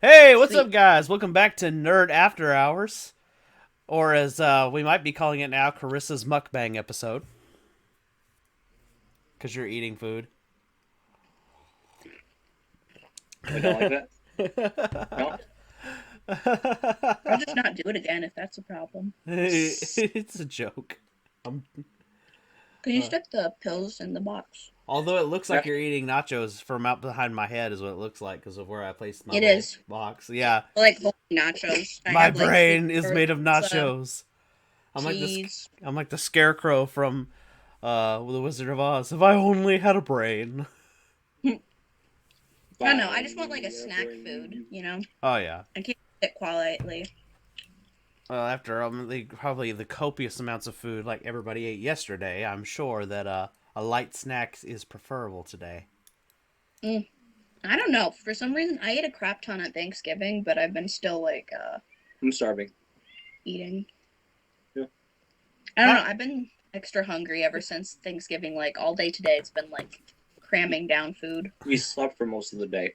Hey, what's up, Sweet. guys? Welcome back to Nerd After Hours, or as we might be calling it now, Carissa's mukbang episode, because you're eating food. I don't like that. No, I'll just not do it again if that's a problem. It's a joke. Um, Can you uh, stick the pills in the box? although it looks like Yeah. you're eating nachos from out behind my head, is what it looks like because of where I placed my It little is. box. Yeah, Like holy nachos. I my have like sweet brain is made of pizza, nachos. I'm like this. cheese. I'm like the scarecrow from the Wizard of Oz. If I only had a brain. I don't know. I just want like a Bye. snack food. Oh yeah. I can't sit quietly. After probably the copious amounts of food like everybody ate yesterday, I'm sure that a light snack is preferable today. Mm, I don't know. For some reason, I ate a crap ton at Thanksgiving, but I've been still like I'm starving. eating. Yeah. I don't know. That I've been extra hungry ever since Thanksgiving. Like all day today, it's been like cramming down food. We slept for most of the day.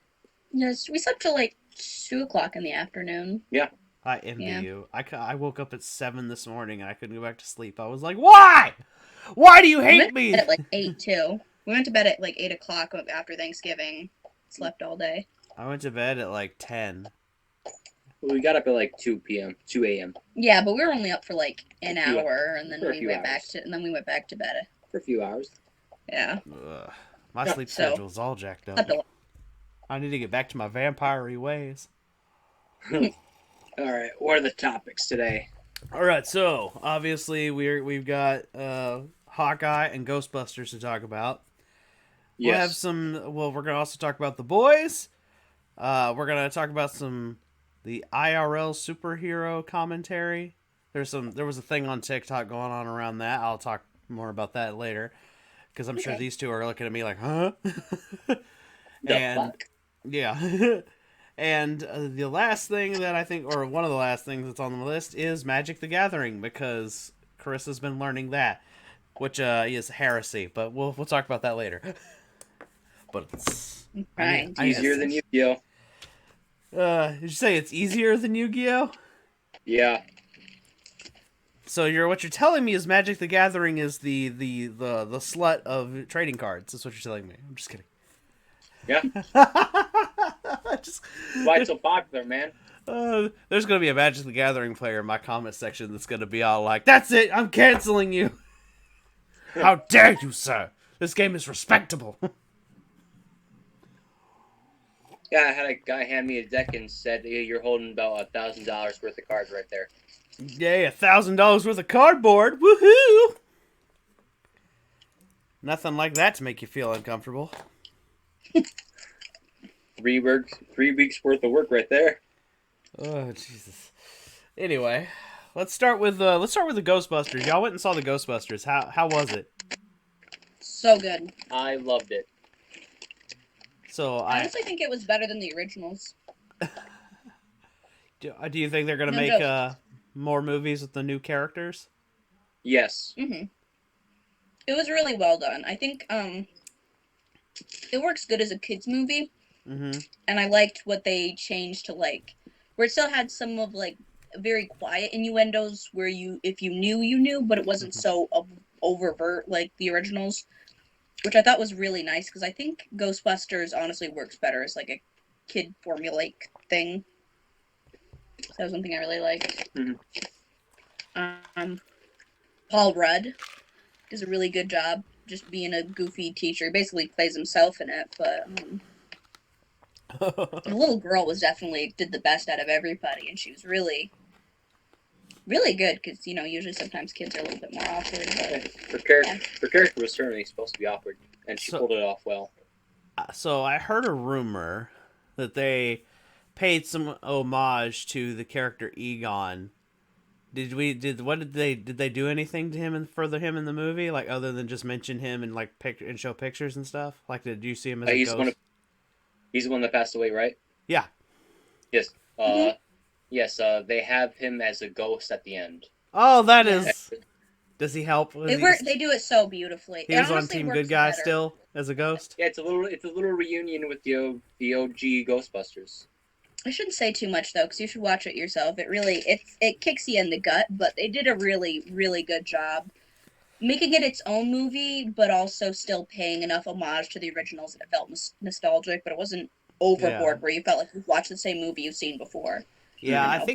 Yes, we slept till like 2 o'clock in the afternoon. Yeah. I envy Yeah. you. I woke up at 7 this morning and I couldn't go back to sleep. I was like, why? Why do you We went hate to bed me? at like 8 too. We went to bed at like 8 o'clock after Thanksgiving. Slept all day. I went to bed at like 10. We got up at like 2 p.m., 2 a.m. Yeah, but we were only up for like A an few, hour, and then for a we few went back hours. to, and then we went back to bed. For a few hours. Yeah. Ugh. My Yeah. sleep So schedule is all jacked up. slept a lot. I need to get back to my vampire ways. All right. What are the topics today? All right, so obviously we've got Hawkeye and Ghostbusters to talk about. We'll have Yes. some. Well, we're gonna also talk about the boys. We're gonna talk about the IRL superhero commentary. There was a thing on TikTok going on around that. I'll talk more about that later because I'm sure Okay. these two are looking at me like, huh? The And fuck? yeah. And the last thing that I think, or one of the last things that's on the list, is Magic the Gathering because Carissa's been learning that, which is heresy. But we'll talk about that later. But it's I'm I need trying to I Easier get than this. Yu-Gi-Oh. did you say it's easier than Yu-Gi-Oh? Yeah. So what you're telling me is Magic the Gathering is the slut of trading cards. That's what you're telling me. I'm just kidding. Yeah. just Why it's so popular, man? there's gonna be a Magic the Gathering player in my comment section that's gonna be all like, "That's it, I'm canceling you. How dare you, sir? This game is respectable." Yeah, I had a guy hand me a deck and said, hey, "You're holding about $1,000 worth of cards right there." Yay, $1,000 worth of cardboard. Woohoo! Nothing like that to make you feel uncomfortable. 3 weeks worth of work right there. Oh Jesus. Anyway, let's start with the Ghostbusters. Y'all went and saw the Ghostbusters. How was it? So good. I loved it. So I I honestly think it was better than the originals. do you think they're gonna No make joke. more movies with the new characters? Yes. It was really well done. I think it works good as a kids movie, Mm-hmm. and I liked what they changed to like where it still had some of like very quiet innuendos where you if you knew you knew, but it wasn't Mm-hmm. so oververt like the originals, which I thought was really nice because I think Ghostbusters honestly works better as like a kid formulaic thing. So that was one thing I really liked. Mhm. Um, Paul Rudd does a really good job just being a goofy teacher. He basically plays himself in it, but the little girl was definitely did the best out of everybody, and she was really, really good because usually sometimes kids are a little bit more awkward, but Her character, yeah. her character was certainly supposed to be awkward, and she so pulled it off well. so I heard a rumor that they paid some homage to the character Egon. Did they do anything to him and further him in the movie, like other than just mention him and like pick and show pictures and stuff? Like, did you see him as a He's the one. ghost? He's the one that passed away, right? Yeah. Yes. Mm-hmm. Yes. They have him as a ghost at the end. Oh, that Yes, is. Does he help? they work. They do it so beautifully. He It was on honestly Team Good works Guy better. still as a ghost. Yeah, it's a little reunion with the OG Ghostbusters. I shouldn't say too much though, because you should watch it yourself. It kicks you in the gut, but they did a really really good job making it its own movie, but also still paying enough homage to the originals that it felt nostalgic, but it wasn't Yeah. overboard where you felt like you've watched the same movie you've seen before. Yeah, You know, but I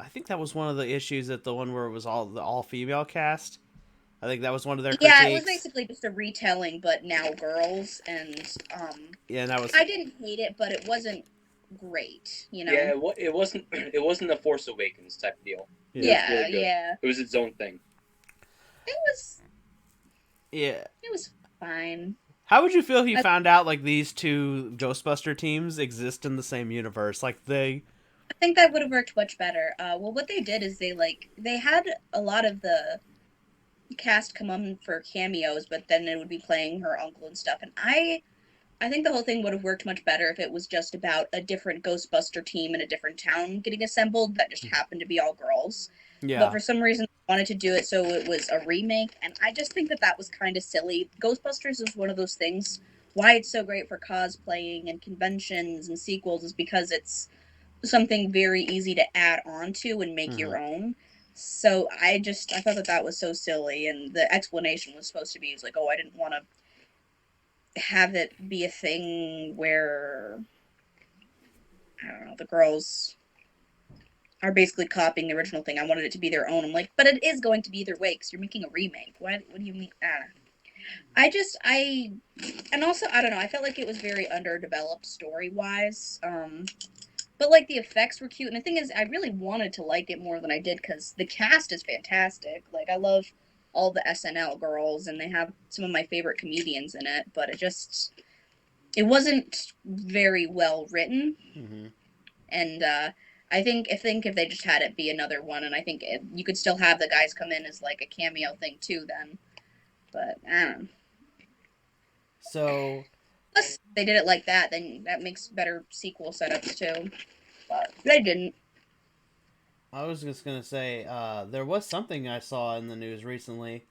think that was one of the issues at the one where it was all the all female cast. I think that was one of their yeah, it was critiques. basically just a retelling, but now girls, and Yeah, and that was I didn't hate it, but it wasn't great. You Yeah, know. it wasn't it wasn't a Force Awakens type of deal. It yeah. was Yeah, really good. yeah. It was its own thing. It was Yeah. it was fine. How would you feel if you I, found out like these two Ghostbuster teams exist in the same universe? Like they I think that would have worked much better. Well, what they did is they had a lot of the cast come on for cameos, but then it would be playing her uncle and stuff. And I think the whole thing would have worked much better if it was just about a different Ghostbuster team in a different town getting assembled that just happened to be all girls. But yeah. for some reason, they wanted to do it so it was a remake, and I just think that that was kind of silly. Ghostbusters is one of those things. Why it's so great for cosplaying and conventions and sequels is because it's something very easy to add on to and make Mhm. your own. So I thought that that was so silly, and the explanation was supposed to be like, oh, I didn't want to have it be a thing where I don't know the girls are basically copying the original thing. I wanted it to be their own. I'm like, but it is going to be either way because you're making a remake. What do you mean? And also I don't know. I felt like it was very underdeveloped story wise. But like the effects were cute, and the thing is, I really wanted to like it more than I did because the cast is fantastic. Like I love all the SNL girls, and they have some of my favorite comedians in it. But it wasn't very well written, Mhm. and I think if they just had it be another one, and you could still have the guys come in as like a cameo thing too. Then, but I don't know. So Plus, they did it like that, then that makes better sequel setups too. But they didn't. I was just gonna say, there was something I saw in the news recently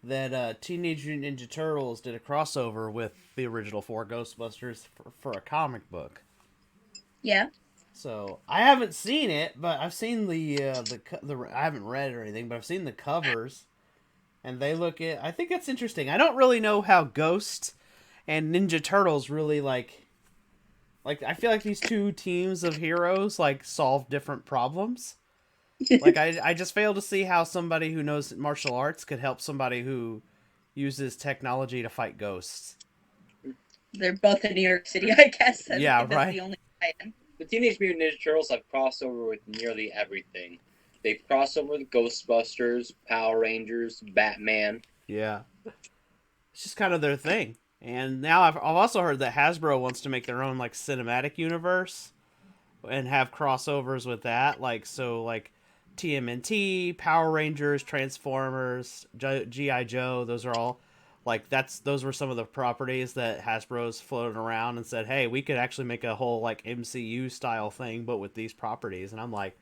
that Teenage Mutant Ninja Turtles did a crossover with the original four Ghostbusters for a comic book. Yeah. So I haven't seen it, but I've seen I haven't read it or anything, but I've seen the covers, and they look it. I think it's interesting. I don't really know how Ghost and Ninja Turtles really like. I feel like these two teams of heroes like solve different problems. Like I just fail to see how somebody who knows martial arts could help somebody who uses technology to fight ghosts. They're both in New York City, I guess. I Yeah, think that's right. the only tie-in. The Teenage Mutant Ninja Turtles have crossed over with nearly everything. They've crossed over with Ghostbusters, Power Rangers, Batman. Yeah, it's just kind of their thing. And now I've also heard that Hasbro wants to make their own like cinematic universe and have crossovers with that. Like TMNT, Power Rangers, Transformers, GI Joe. Those are all those were some of the properties that Hasbro's floated around and said, hey, we could actually make a whole like MCU style thing, but with these properties. And I'm like,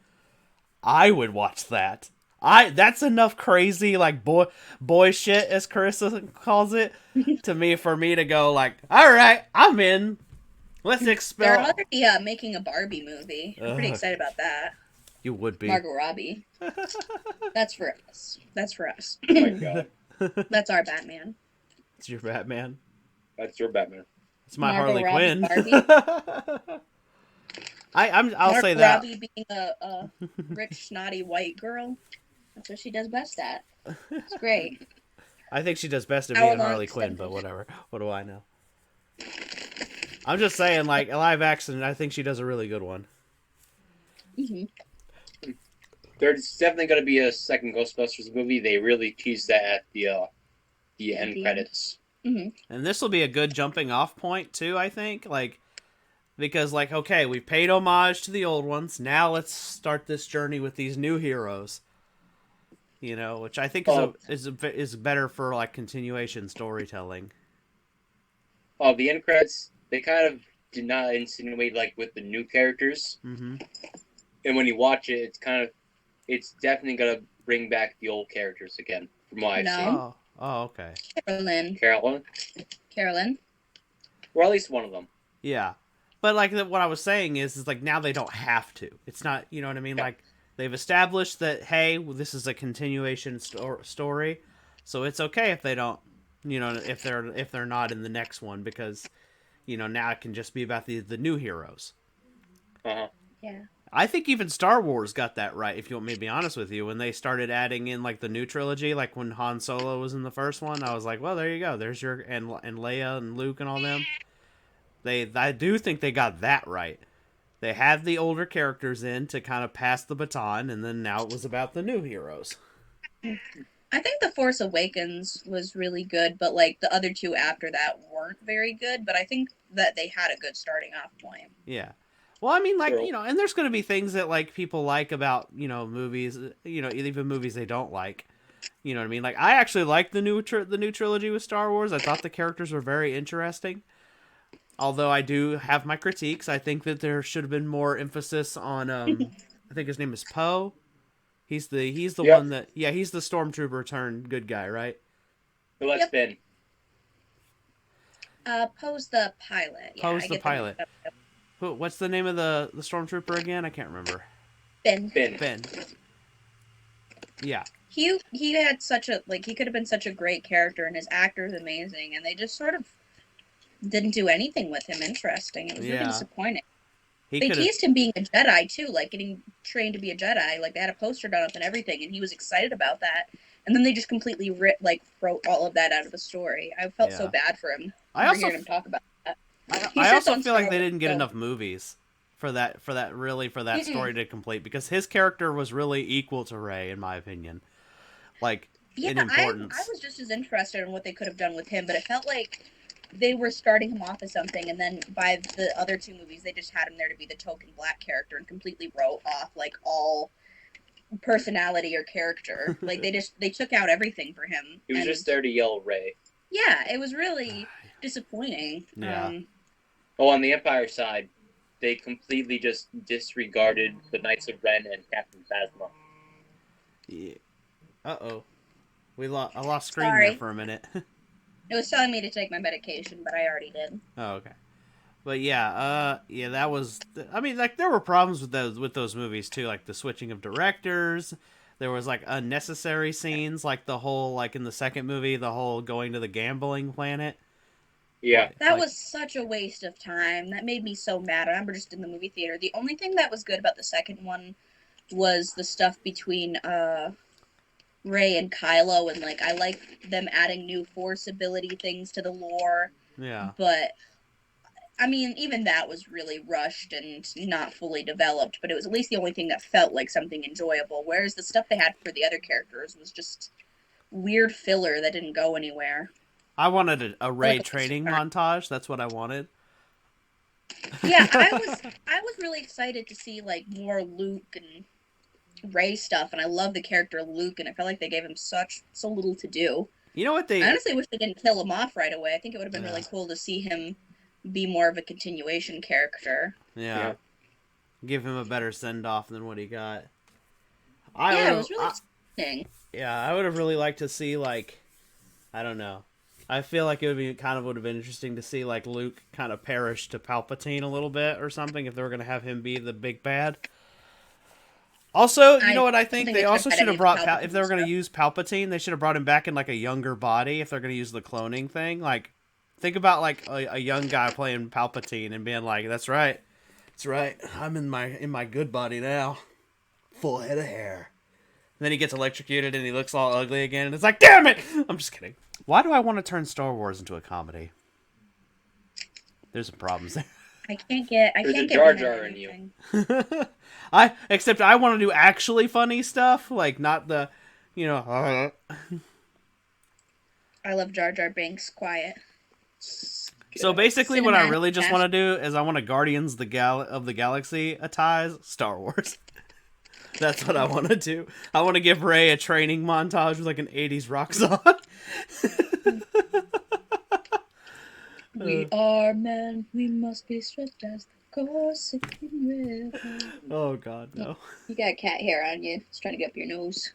I would watch that. That's enough crazy like boy shit as Carissa calls it to me for me to go like, all right, I'm in. Let's They're expel. already making a Barbie movie. I'm pretty Ugh, excited about that. you would be. Margot Robbie. That's for us. That's for us. Oh my god. That's our Batman. It's your Batman. That's your Batman. It's my Margot Harley Robbie Quinn. Barbie. I'll Margot say that. Robbie being a rich, snotty white girl. That's what she does best at. It's great. I think she does best at Hour being long Harley Quinn, but extended. whatever. What do I know? I'm just saying, like a live action. I think she does a really good one. Mm-hmm. There's definitely going to be a second Ghostbusters movie. They really teased that at the end the credits. Mm-hmm. And this will be a good jumping off point too. I think because okay, we paid homage to the old ones. Now let's start this journey with these new heroes. You know, which I think is better for like continuation storytelling. The end credits, they kind of did not insinuate like with the new characters. Mm-hmm. And when you watch it, it's definitely gonna bring back the old characters again, from what I've No. seen. Oh, okay. Carolyn. Carolyn, Carolyn. or at least one of them. Yeah. But like what I was saying is like now they don't have to. It's not, you know what I mean? Yeah. Like they've established that hey, this is a continuation story, so it's okay if they don't, you know, if they're not in the next one because, you know, now it can just be about the new heroes. Uh-huh. Yeah. I think even Star Wars got that right. If you want me to be honest with you, when they started adding in like the new trilogy, like when Han Solo was in the first one, I was like, well, there you go. There's your and Leia and Luke and all them. I do think they got that right. They had the older characters in to kind of pass the baton, and then now it was about the new heroes. I think The Force Awakens was really good, but like the other two after that weren't very good. But I think that they had a good starting off point. Yeah. Well, I mean, like, True. you know, and there's going to be things that, like, people like about, you know, movies, you know, even movies they don't like. You know what I mean? Like, I actually liked the new trilogy with Star Wars. I thought the characters were very interesting. Although I do have my critiques. I think that there should have been more emphasis on, I think his name is Poe. He's the Yep. one that, yeah, he's the stormtrooper turned good guy, right? Who lets Yep. Ben? Poe's the pilot. Yeah, Poe's I the get them pilot. mixed up. What's the name of the stormtrooper again? I can't remember. Ben. Ben. Yeah. He had such a like he could have been such a great character, and his actor is amazing, and they just sort of didn't do anything with him interesting. It was really Yeah. disappointing. He They could have. teased him being a Jedi too, like getting trained to be a Jedi. Like they had a poster done up and everything, and he was excited about that. And then they just completely wrote all of that out of the story. I felt so Yeah. bad for him. I also hearing him talk about that. He I sits also on feel like Star they Wars, didn't get so- enough movies for that Mm-mm. story to complete because his character was really equal to Rey in my opinion, like Yeah, in importance. I was just as interested in what they could have done with him, but it felt like they were starting him off as something, and then by the other two movies, they just had him there to be the token black character and completely wrote off like all personality or character. Like they took out everything for him. He was and just there to yell Ray. yeah, it was really disappointing. Yeah. Oh, on the Empire side, they completely just disregarded the Knights of Ren and Captain Phasma. Yeah. I lost screen Sorry. there for a minute. It was telling me to take my medication, but I already did. Oh, okay. But yeah, that was. I mean, like there were problems with those movies too, like the switching of directors. There was like unnecessary scenes, like the whole like in the second movie, the whole going to the gambling planet. Yeah. That Like- was such a waste of time. That made me so mad. I remember just in the movie theater. The only thing that was good about the second one was the stuff between Rey and Kylo, and like I like them adding new Force ability things to the lore. Yeah. But I mean, even that was really rushed and not fully developed. But it was at least the only thing that felt like something enjoyable. Whereas the stuff they had for the other characters was just weird filler that didn't go anywhere. I wanted a Rey Like a training start. montage. That's what I wanted. Yeah, I was really excited to see like more Luke and Rey stuff, and I love the character Luke, and I felt like they gave him so little to do. You know what they? I honestly wish they didn't kill him off right away. I think it would have been Yeah. really cool to see him be more of a continuation character. Yeah. Give him a better send off than what he got. Yeah, it was really exciting. I would have really liked to see like, I don't know. I feel like it would have been interesting to see like Luke kind of perish to Palpatine a little bit or something if they were going to have him be the big bad. Also, you know what I think? think They they also should've should have had brought any of if they were going to Palpatine use Palpatine, they should have brought him back in like a younger body if they're going to use the cloning thing. Like, think about like a young guy playing Palpatine and being like, "That's right, I'm in my good body now, full head of hair." And then he gets electrocuted and he looks all ugly again, and it's like, damn it! I'm just kidding. Why do I want to turn Star Wars into a comedy? There's some problems there. I can't get There's a behind Jar Jar in you. anything. Except I want to do actually funny stuff, like not the, you know. I love Jar Jar Binks. Quiet. So basically, what I Cinematic really just action. want to do is I want to Guardians of the Galaxy ties Star Wars. That's what I want to do. I want to give Rey a training montage with like an 80s rock song. We are men. We must be swift as the Corsican river. Oh God, no. You got cat hair on you. It's trying to get up your nose.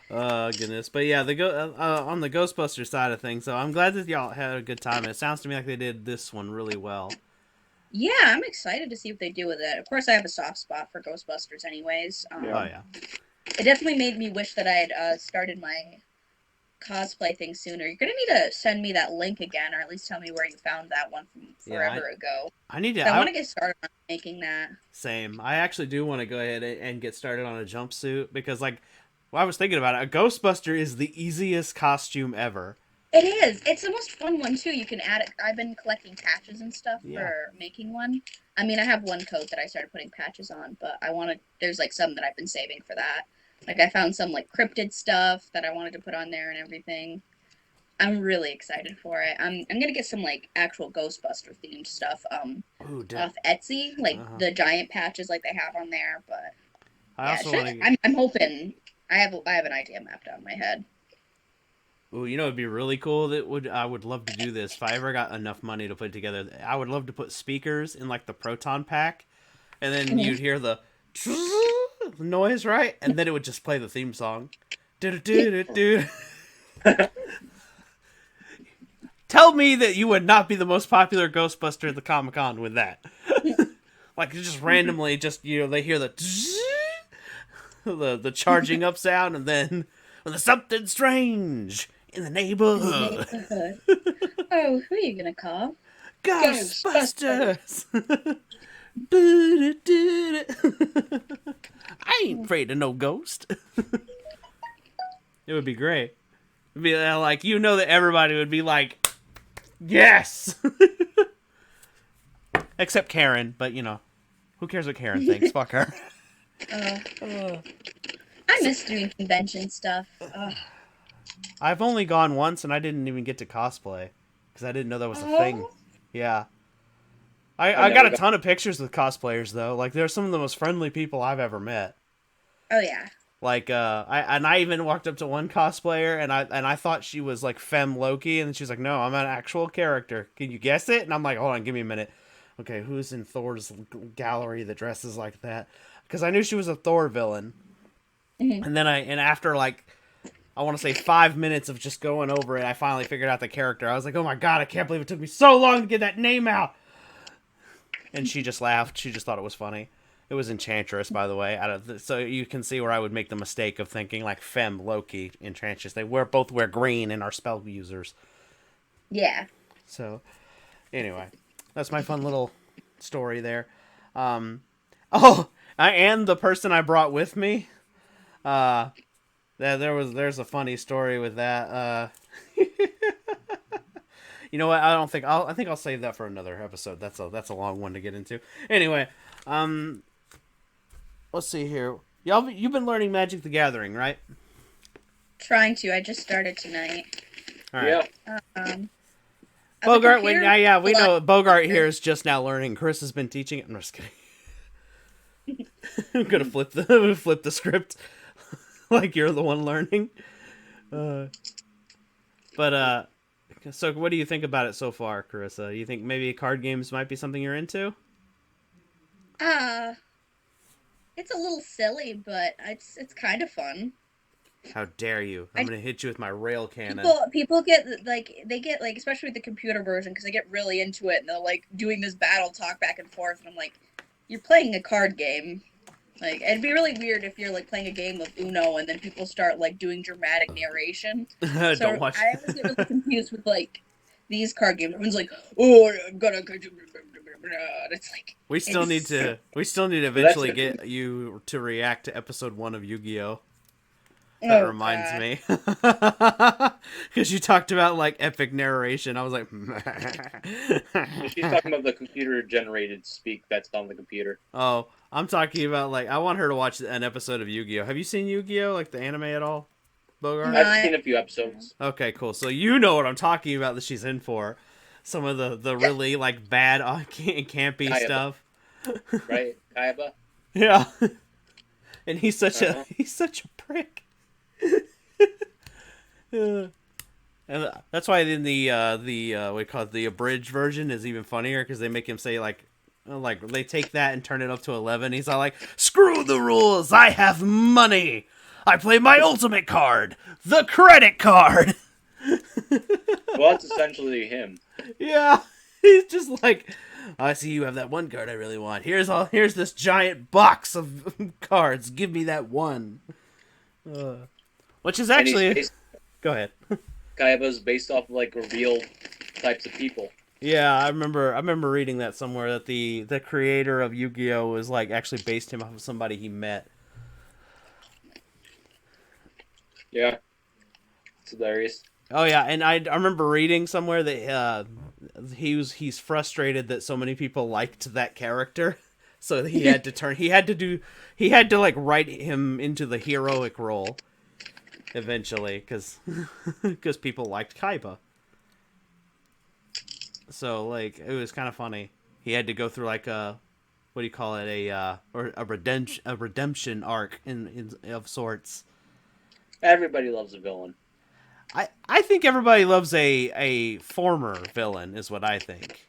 Goodness. But yeah, on the Ghostbusters side of things, so I'm glad that y'all had a good time. It sounds to me like they did this one really well. Yeah, I'm excited to see what they do with it. Of course, I have a soft spot for Ghostbusters, anyways. Yeah. Oh yeah. It definitely made me wish that I had started my cosplay thing sooner. You're gonna need to send me that link again, or at least tell me where you found that one from Yeah, forever ago. I need So I want to. to get started on making that. Same. I actually do want to go ahead and get started on a jumpsuit because, like, well, I was thinking about it. A Ghostbuster is the easiest costume ever. It is. It's the most fun one too. You can add it. I've been collecting patches and stuff Yeah. for making one. I mean, I have one coat that I started putting patches on, but I want to. There's like some that I've been saving for that. Like I found some like cryptid stuff that I wanted to put on there and everything. I'm really excited for it. I'm gonna get some like actual Ghostbuster themed stuff Ooh, off Etsy, like Uh-huh. the giant patches like they have on there. But I yeah, also want to. I'm hoping. I have an idea mapped out in my head. Ooh, you know, it'd be really cool. I would love to do this if I ever got enough money to put it together. I would love to put speakers in like the proton pack, and then you'd hear the noise, right? And then it would just play the theme song. Do. Tell me that you would not be the most popular Ghostbuster at the Comic-Con with that. Like just randomly, just they hear the the charging up sound, and then there's something strange in the neighborhood. Oh, who are you gonna call? Ghostbusters. I ain't afraid of no ghost. It would be great. It'd be like that everybody would be like, yes. Except Karen, but who cares what Karen thinks? Fuck her. I miss doing convention stuff. I've only gone once, and I didn't even get to cosplay because I didn't know that was a thing. Yeah. I got a ton of pictures with cosplayers though. Like they're some of the most friendly people I've ever met. Oh yeah. Like I even walked up to one cosplayer and I thought she was like Femme Loki, and she's like, "No, I'm an actual character. Can you guess it?" And I'm like, "Hold on, give me a minute. Okay, who's in Thor's gallery that dresses like that?" Because I knew she was a Thor villain. Mm-hmm. And then after like I want to say 5 minutes of just going over it, I finally figured out the character. I was like, "Oh my god, I can't believe it took me so long to get that name out." And she just laughed. She just thought it was funny. It was Enchantress, by the way. So you can see where I would make the mistake of thinking like Femme Loki, Enchantress. They both wear green and are spell users. Yeah. So, anyway, that's my fun little story there. And the person I brought with me. There's a funny story with that. You know what? I think I'll save that for another episode. That's a long one to get into. Anyway, let's see here. You've been learning Magic the Gathering, right? Trying to. I just started tonight. All right. Yeah. Bogart, we know Bogart here is just now learning. Chris has been teaching it. I'm just kidding. I'm gonna flip the script like you're the one learning. So what do you think about it so far, Carissa? You think maybe card games might be something you're into? It's a little silly, but it's kind of fun. How dare you? I'm gonna hit you with my rail cannon. People get especially with the computer version, because they get really into it and they're like doing this battle talk back and forth, and I'm like, you're playing a card game. Like, it'd be really weird if you're like playing a game of Uno and then people start like doing dramatic narration. Don't watch. I always get really confused with like these card games. Everyone's like, "Oh, I'm gonna," it's like we still need to eventually get you to react to episode 1 of Yu-Gi-Oh. That reminds me, because you talked about like epic narration. I was like, She's talking about the computer-generated speak that's on the computer. Oh, I'm talking about like I want her to watch an episode of Yu-Gi-Oh. Have you seen Yu-Gi-Oh, like the anime at all, Bogart? No. I've seen a few episodes. Okay, cool. So you know what I'm talking about that she's in for. Some of the really like bad campy Kayaba. stuff. Right, Kayaba? Yeah. And he's such a prick. And that's why in the what we call it, the abridged version is even funnier, because they make him say like they take that and turn it up to 11. He's all like, "Screw the rules! I have money. I play my ultimate card, the credit card." Well, that's essentially him. Yeah, he's just like I see you have that one card I really want. Here's this giant box of cards. Give me that one. Which is And he's actually... based, Go ahead. Kaiba's based off of like real types of people. Yeah, I remember reading that somewhere, that the creator of Yu-Gi-Oh was like actually based him off of somebody he met. Yeah, it's hilarious. Oh yeah, and I remember reading somewhere that he's frustrated that so many people liked that character, so he had to like write him into the heroic role eventually, because people liked Kaiba. So like it was kind of funny. He had to go through like a, what do you call it, a redemption arc in of sorts. Everybody loves a villain. I think everybody loves a former villain, is what I think.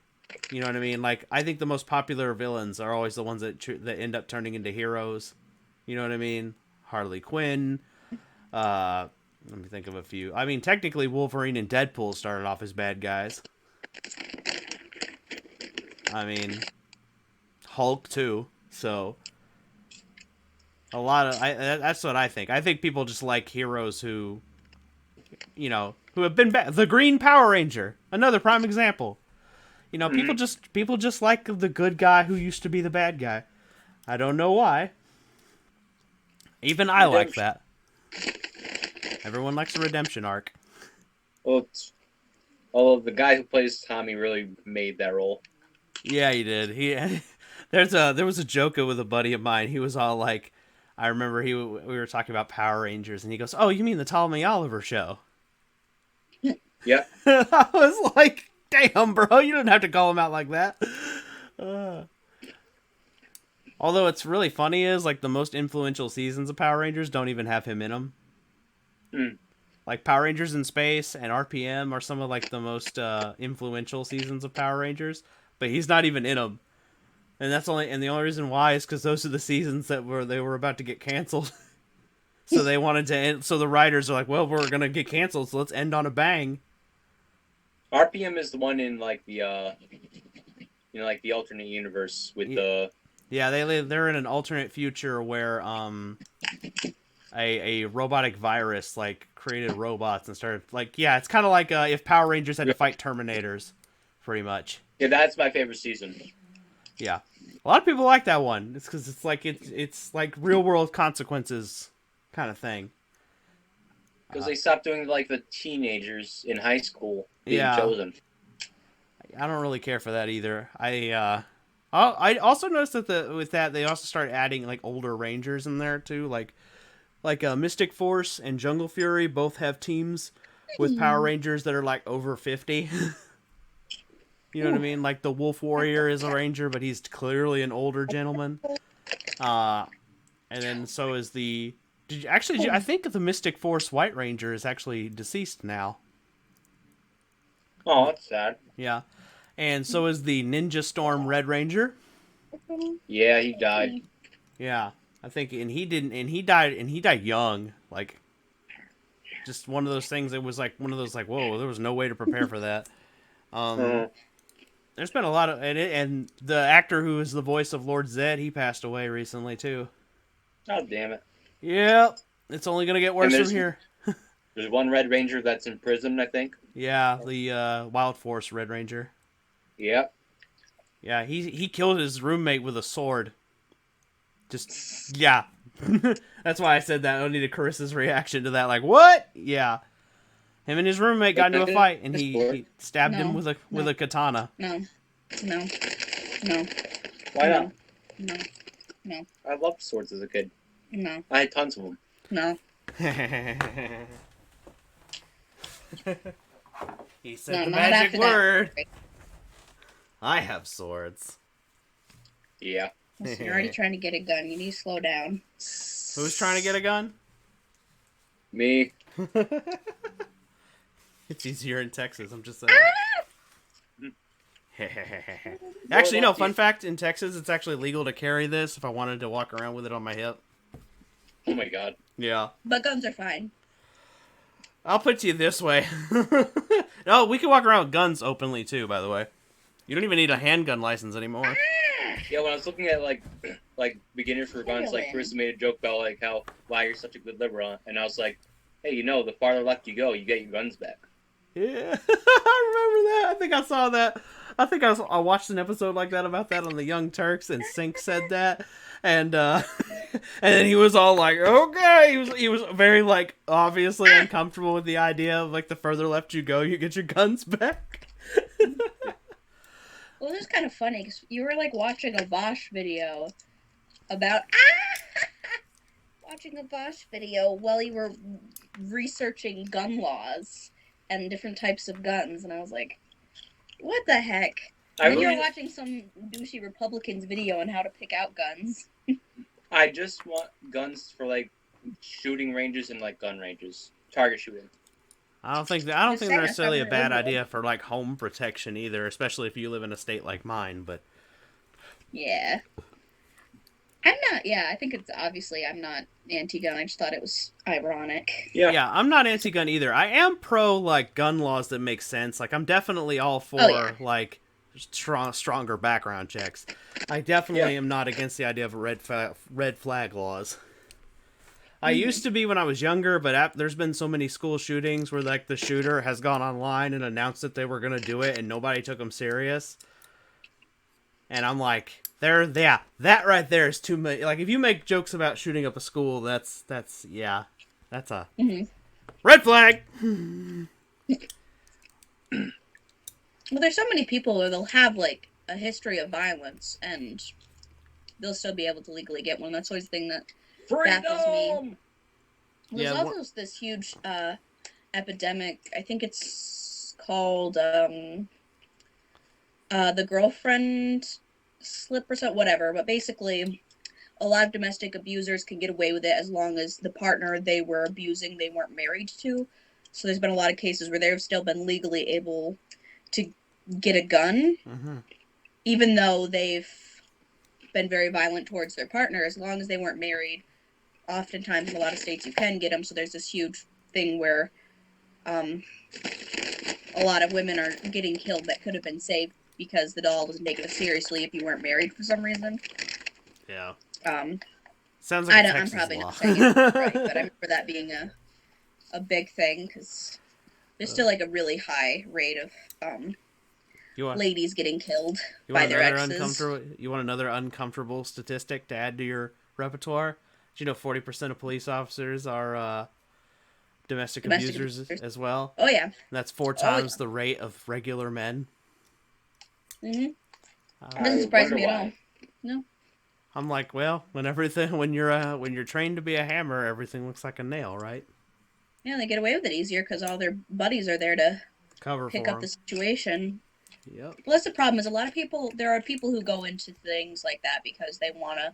You know what I mean? Like, I think the most popular villains are always the ones that end up turning into heroes. You know what I mean? Harley Quinn. Let me think of a few. I mean, technically, Wolverine and Deadpool started off as bad guys. I mean, Hulk too. So, a lot of that's what I think. I think people just like heroes who, you know, who have been bad. The Green Power Ranger, another prime example. You know, people just like the good guy who used to be the bad guy. I don't know why. Even I like that. Everyone likes a redemption arc. Well, although the guy who plays Tommy really made that role. Yeah, he did. There was a joke with a buddy of mine. He was all like, I remember we were talking about Power Rangers, and he goes, "Oh, you mean the Tommy Oliver show?" Yeah. I was like, "Damn, bro, you didn't have to call him out like that." Although it's really funny is, like, the most influential seasons of Power Rangers don't even have him in them. Like, Power Rangers in Space and RPM are some of, like, the most influential seasons of Power Rangers, but he's not even in them. And the only reason why is because those are the seasons that they were about to get canceled. So they wanted to end, so the writers are like, well, we're gonna get canceled, so let's end on a bang. RPM is the one in like the like the alternate universe with the. Yeah, they're in an alternate future where a robotic virus like created robots and started, like, yeah, it's kind of like if Power Rangers had to fight Terminators, pretty much. Yeah, that's my favorite season. Yeah, a lot of people like that one. It's because it's like real world consequences kind of thing. Because they stopped doing like the teenagers in high school being chosen. I don't really care for that either. I also noticed that with that they also started adding like older Rangers in there too, like Mystic Force and Jungle Fury both have teams with Power Rangers that are like over 50. You know what I mean? Like the Wolf Warrior is a Ranger, but he's clearly an older gentleman. And then so is the. I think the Mystic Force White Ranger is actually deceased now. Oh, that's sad. Yeah, and so is the Ninja Storm Red Ranger. Yeah, he died. Yeah, I think, and he died young. Like, just one of those things. It was like one of those like, whoa, there was no way to prepare for that. There's been a lot of, and the actor who is the voice of Lord Zed, he passed away recently too. Oh, damn it. Yep, it's only gonna get worse from here. There's one Red Ranger that's in prison, I think. Yeah, the Wild Force Red Ranger. Yep. Yeah, he killed his roommate with a sword. Just, yeah. That's why I said that. I don't need a Carissa's reaction to that. Like, what? Yeah. Him and his roommate got into a fight, and he stabbed him with a katana. No. Why not? No. I loved swords as a kid. No. I had tons of them. No. He said the magic word. That. I have swords. Yeah. Listen, you're already trying to get a gun. You need to slow down. Who's trying to get a gun? Me. It's easier in Texas, I'm just saying. Actually, no, fun fact, in Texas, it's actually legal to carry this if I wanted to walk around with it on my hip. Oh my god. Yeah. But guns are fine. I'll put it to you this way. No, we can walk around with guns openly, too, by the way. You don't even need a handgun license anymore. Yeah, when I was looking at like beginners for guns, like Really? Carissa made a joke about like how why you're such a good liberal, and I was like, hey, the farther left you go, you get your guns back. Yeah, I remember that. I think I saw that. I watched an episode like that about that on the Young Turks, and Sink said that, and and then he was all like, "Okay," he was very like obviously uncomfortable with the idea of like the further left you go, you get your guns back. Well, this is kind of funny because you were like watching a Bosch video about watching a Bosch video while you were researching gun laws and different types of guns, and I was like, "What the heck?" And you were watching some douchey Republican's video on how to pick out guns. I just want guns for like shooting ranges and like gun ranges, target shooting. I don't think Just they're saying, necessarily a that's bad liberal. idea for like home protection either, especially if you live in a state like mine. But Yeah. I'm not, yeah, I think it's obviously I'm not anti-gun. I just thought it was ironic. yeah, I'm not anti-gun either. I am pro like gun laws that make sense. Like I'm definitely all for like stronger background checks. I definitely am not against the idea of red flag laws. I used to be when I was younger, but there's been so many school shootings where like the shooter has gone online and announced that they were gonna do it, and nobody took them serious. And I'm like, that right there is too much. Like if you make jokes about shooting up a school, that's a red flag. Well, there's so many people where they'll have like a history of violence and they'll still be able to legally get one. That's always the thing that baffles me. There's also this huge epidemic. I think it's called the girlfriend slip or something, whatever. But basically, a lot of domestic abusers can get away with it as long as the partner they were abusing they weren't married to. So there's been a lot of cases where they've still been legally able to get a gun, even though they've been very violent towards their partner, as long as they weren't married. Oftentimes, in a lot of states, you can get them. So there's this huge thing where a lot of women are getting killed that could have been saved because the doll wasn't taken seriously if you weren't married for some reason. Yeah. Sounds like I'm probably not saying it right, but I remember that being a big thing because there's still like a really high rate of ladies getting killed by their exes. You want another uncomfortable statistic to add to your repertoire? Do you know 40% of police officers are domestic abusers as well? Oh yeah. And that's 4 times the rate of regular men. It doesn't surprise me at all. No. I'm like, well, when you're trained to be a hammer, everything looks like a nail, right? Yeah, they get away with it easier because all their buddies are there to pick up the situation. Yep. Plus, the problem is there are people who go into things like that because they want to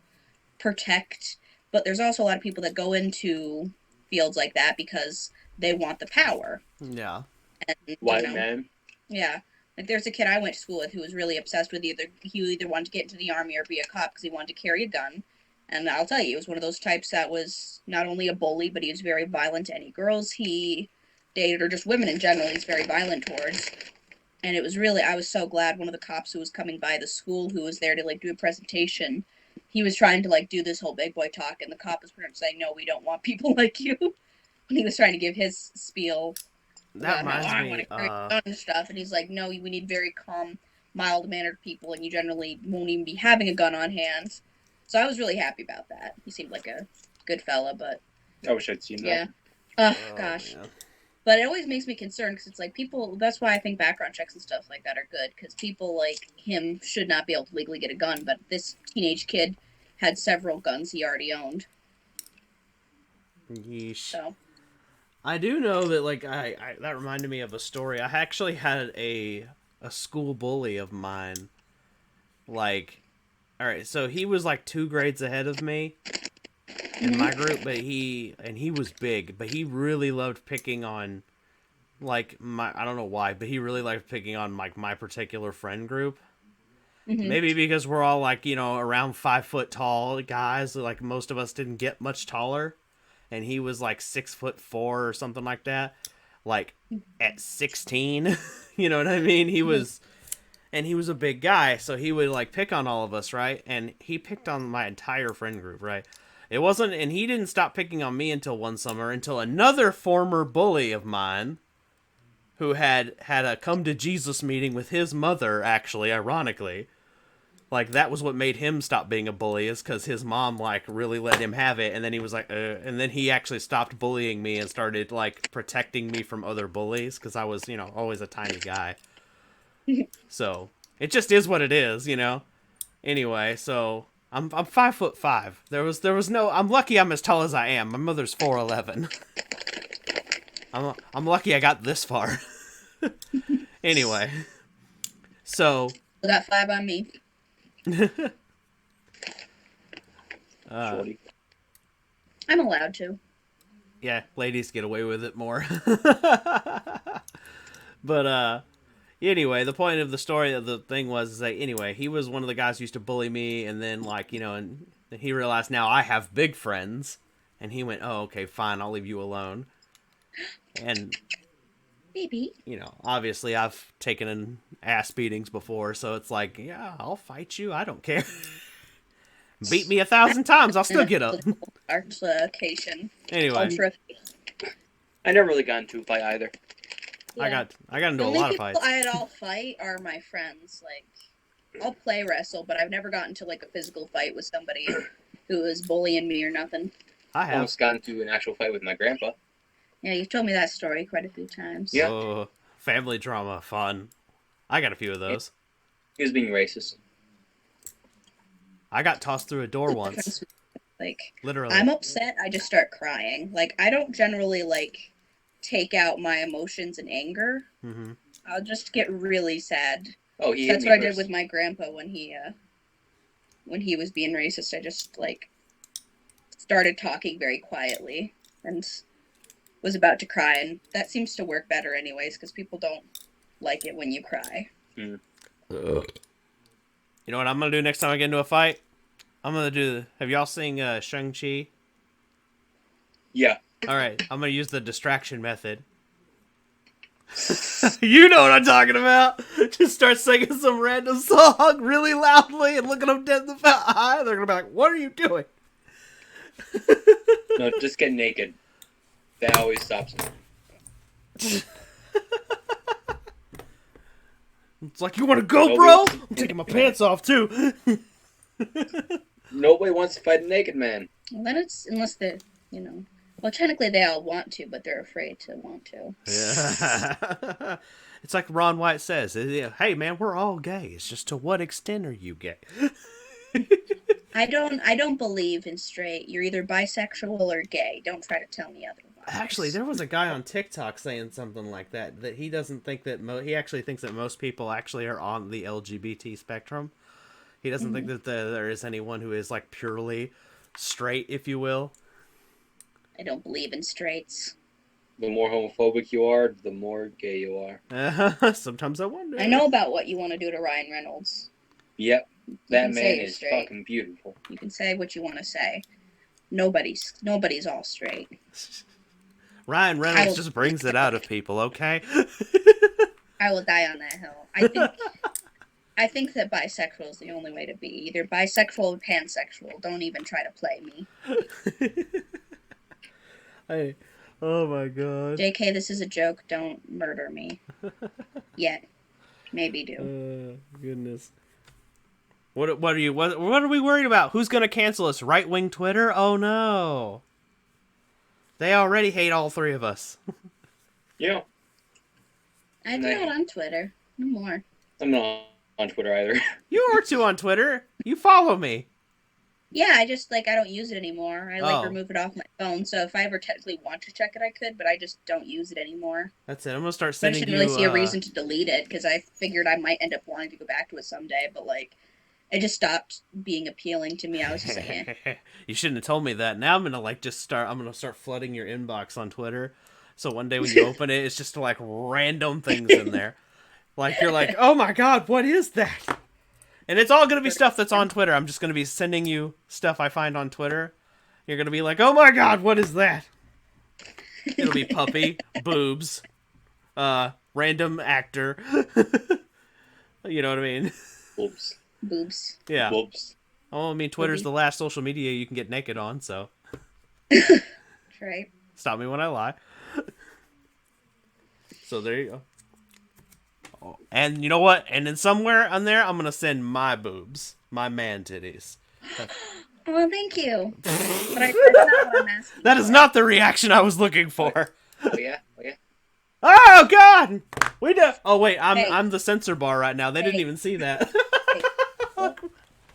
protect, but there's also a lot of people that go into fields like that because they want the power. Yeah. And, white men. Yeah. Like there's a kid I went to school with who was really obsessed with he either wanted to get into the army or be a cop because he wanted to carry a gun. And I'll tell you, he was one of those types that was not only a bully, but he was very violent to any girls he dated or just women in general. He's very violent towards. And it was really, I was so glad one of the cops who was coming by the school who was there to like do a presentation, he was trying to like do this whole big boy talk, and the cop was pretty much saying, no, we don't want people like you. When he was trying to give his spiel. That reminds me and stuff, and he's like, no, we need very calm, mild-mannered people, and you generally won't even be having a gun on hand. So I was really happy about that. He seemed like a good fella, but I wish I'd seen that. Yeah. Oh gosh. Man. But it always makes me concerned because it's like people. That's why I think background checks and stuff like that are good because people like him should not be able to legally get a gun, but this teenage kid had several guns he already owned. Yeesh. So. I do know that, like, I that reminded me of a story. I actually had a school bully of mine. Like, all right, so he was like 2 grades ahead of me in my group, but he was big, but he really loved picking on, like, I don't know why, but he really liked picking on, like, my particular friend group. Maybe because we're all, like, you know, around 5 foot tall guys, like, most of us didn't get much taller. And he was like 6'4" or something like that. Like at 16, you know what I mean? He was, and he was a big guy, so he would like pick on all of us, right? And he picked on my entire friend group, right? It wasn't, and he didn't stop picking on me until one summer, until another former bully of mine, who had a come to Jesus meeting with his mother, actually, ironically. Like, that was what made him stop being a bully, is because his mom, like, really let him have it, and then he was like, and then he actually stopped bullying me and started, like, protecting me from other bullies, because I was, you know, always a tiny guy. So, it just is what it is, you know? Anyway, so, I'm 5'5". There was no, I'm lucky I'm as tall as I am. My mother's 4'11". I'm lucky I got this far. Anyway. So. I got 5 on me. Shorty. I'm allowed to. Yeah, ladies get away with it more. But, anyway, the point of the story of the thing was that, anyway, he was one of the guys who used to bully me, and then, like, you know, and he realized now I have big friends, and he went, oh, okay, fine, I'll leave you alone. And, Maybe. you know, obviously I've taken an ass beatings before, so it's like, yeah, I'll fight you, I don't care. Beat me 1,000 times, I'll still get up. Altercation. Anyway. I never really got into a fight either. Yeah. I got into a lot of fights. The only people I'll fight are my friends. Like, I'll play wrestle, but I've never gotten to like a physical fight with somebody who is bullying me or nothing. I I have. almost got into an actual fight with my grandpa. Yeah, you've told me that story quite a few times. Yeah. Oh, family drama, fun. I got a few of those. He was being racist. I got tossed through a door once. Like, Literally. I'm upset, I just start crying. Like, I don't generally like take out my emotions in anger. Mm-hmm. I'll just get really sad. Oh, he. That's hit what me I first. did with my grandpa when he was being racist. I just like started talking very quietly and was about to cry, and that seems to work better anyways because people don't like it when you cry. You know what I'm gonna do next time I get into a fight? I'm gonna do. Have y'all seen Shang-Chi? Yeah. All right, I'm gonna use the distraction method. You know what I'm talking about. Just start singing some random song really loudly and looking them dead in the eye. They're gonna be like, "What are you doing?" No, just get naked. That always stops me. It's like, you want to go, bro? I'm taking my pants off too. Nobody wants to fight a naked man. Well, then it's unless they're, you know, well, technically they all want to, but they're afraid to want to. Yeah. It's like Ron White says, hey man, we're all gay. It's just to what extent are you gay? I don't believe in straight. You're either bisexual or gay. Don't try to tell me otherwise. Actually, there was a guy on TikTok saying something like that he doesn't think that he actually thinks that most people actually are on the LGBT spectrum. He doesn't think that there is anyone who is like purely straight, if you will. I don't believe in straights. The more homophobic you are, the more gay you are. Sometimes I wonder. I know about what you want to do to Ryan Reynolds. Yep. That can say man you're is straight. fucking beautiful. You can say what you want to say. Nobody's all straight. Ryan Reynolds just brings it out of people, okay? I will die on that hill. I think that bisexual is the only way to be. Either bisexual or pansexual. Don't even try to play me. Hey, oh my god. JK, this is a joke. Don't murder me. Yet. Maybe do. Goodness. What are we worried about? Who's gonna cancel us? Right-wing Twitter? Oh no. They already hate all three of us. Yeah. I'm not on Twitter. No more. I'm not on Twitter either. You are too on Twitter. You follow me. Yeah, I just, I don't use it anymore. I, remove it off my phone, so if I ever technically want to check it, I could, but I just don't use it anymore. That's it. I'm gonna start So I sending shouldn't really see a reason to delete it, because I figured I might end up wanting to go back to it someday, but, it just stopped being appealing to me. I was just like, eh. You shouldn't have told me that. Now I'm gonna start flooding your inbox on Twitter. So one day when you open it, it's just random things in there. You're like, oh my god, what is that? And it's all gonna be stuff that's on Twitter. I'm just gonna be sending you stuff I find on Twitter. You're gonna be like, oh my god, what is that? It'll be puppy, boobs, random actor. You know what I mean? Oops. Boobs. Yeah. Whoops. Oh, I mean, Twitter's the last social media you can get naked on, so Right. stop me when I lie. So there you go. Oh, and you know what? And then somewhere on there, I'm gonna send my boobs, my man titties. Oh, thank you. But that's not what I'm asking. That is not the reaction I was looking for. Oh yeah. Oh yeah. Oh God! We do. Oh wait, Hey. I'm the censor bar right now. They didn't Hey. even see that. Hey,